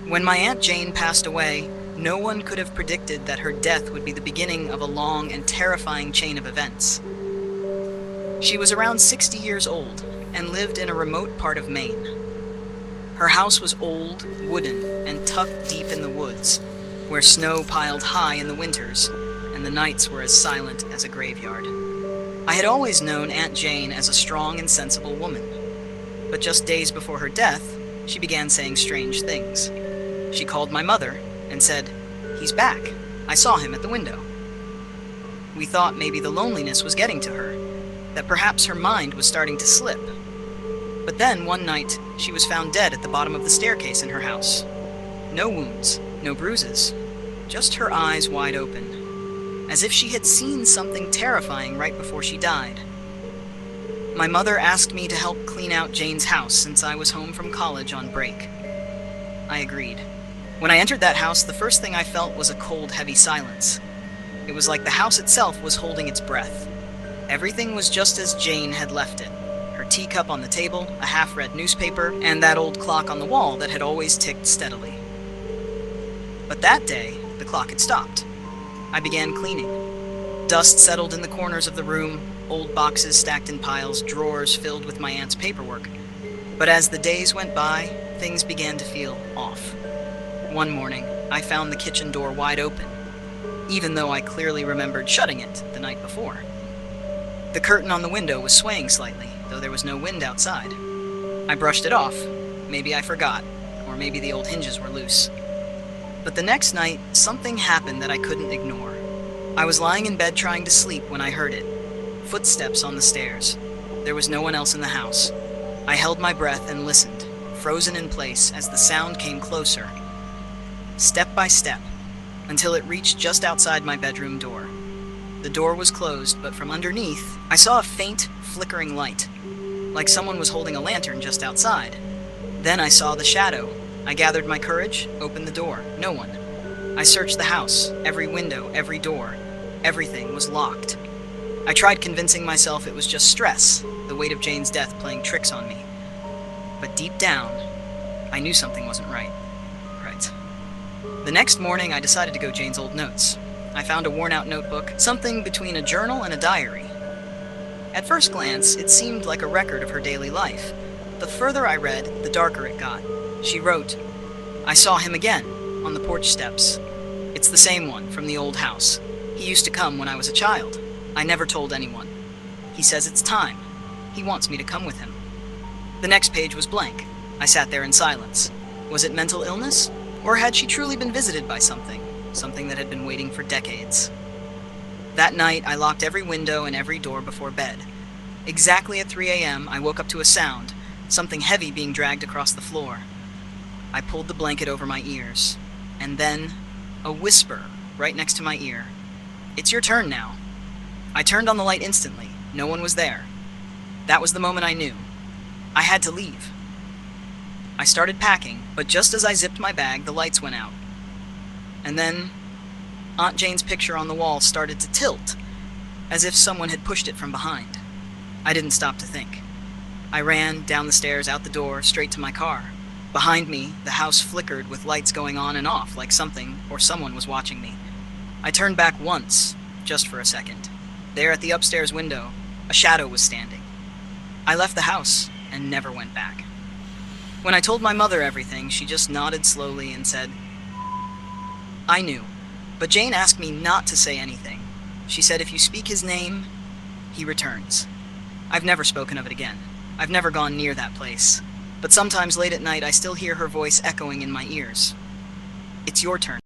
When my Aunt Jane passed away, no one could have predicted that her death would be the beginning of a long and terrifying chain of events. She was around 60 years old and lived in a remote part of Maine. Her house was old, wooden, and tucked deep in the woods, where snow piled high in the winters, and the nights were as silent as a graveyard. I had always known Aunt Jane as a strong and sensible woman, but just days before her death, she began saying strange things. She called my mother and said, "He's back. I saw him at the window." We thought maybe the loneliness was getting to her, that perhaps her mind was starting to slip. But then, one night, she was found dead at the bottom of the staircase in her house. No wounds, no bruises, just her eyes wide open, as if she had seen something terrifying right before she died. My mother asked me to help clean out Jane's house since I was home from college on break. I agreed. When I entered that house, the first thing I felt was a cold, heavy silence. It was like the house itself was holding its breath. Everything was just as Jane had left it. Her teacup on the table, a half-read newspaper, and that old clock on the wall that had always ticked steadily. But that day, the clock had stopped. I began cleaning. Dust settled in the corners of the room, old boxes stacked in piles, drawers filled with my aunt's paperwork. But as the days went by, things began to feel off. One morning, I found the kitchen door wide open, even though I clearly remembered shutting it the night before. The curtain on the window was swaying slightly, though there was no wind outside. I brushed it off. Maybe I forgot, or maybe the old hinges were loose. But the next night, something happened that I couldn't ignore. I was lying in bed trying to sleep when I heard it. Footsteps on the stairs. There was no one else in the house. I held my breath and listened, frozen in place as the sound came closer, step by step, until it reached just outside my bedroom door. The door was closed, but from underneath, I saw a faint, flickering light, like someone was holding a lantern just outside. Then I saw the shadow. I gathered my courage, opened the door. No one. I searched the house, every window, every door. Everything was locked. I tried convincing myself it was just stress, the weight of Jane's death playing tricks on me. But deep down, I knew something wasn't right. The next morning, I decided to go Jane's old notes. I found a worn-out notebook, something between a journal and a diary. At first glance, it seemed like a record of her daily life. The further I read, the darker it got. She wrote, "I saw him again, on the porch steps. It's the same one from the old house. He used to come when I was a child. I never told anyone. He says it's time. He wants me to come with him." The next page was blank. I sat there in silence. Was it mental illness? Or had she truly been visited by something that had been waiting for decades? That night, I locked every window and every door before bed. Exactly at 3 a.m., I woke up to a sound, something heavy being dragged across the floor. I pulled the blanket over my ears, and then a whisper right next to my ear. "It's your turn now." I turned on the light instantly. No one was there. That was the moment I knew. I had to leave. I started packing, but just as I zipped my bag, the lights went out. And then, Aunt Jane's picture on the wall started to tilt, as if someone had pushed it from behind. I didn't stop to think. I ran down the stairs, out the door, straight to my car. Behind me, the house flickered with lights going on and off like something or someone was watching me. I turned back once, just for a second. There at the upstairs window, a shadow was standing. I left the house and never went back. When I told my mother everything, she just nodded slowly and said, "I knew, but Jane asked me not to say anything. She said if you speak his name, he returns." I've never spoken of it again. I've never gone near that place. But sometimes late at night I still hear her voice echoing in my ears. "It's your turn."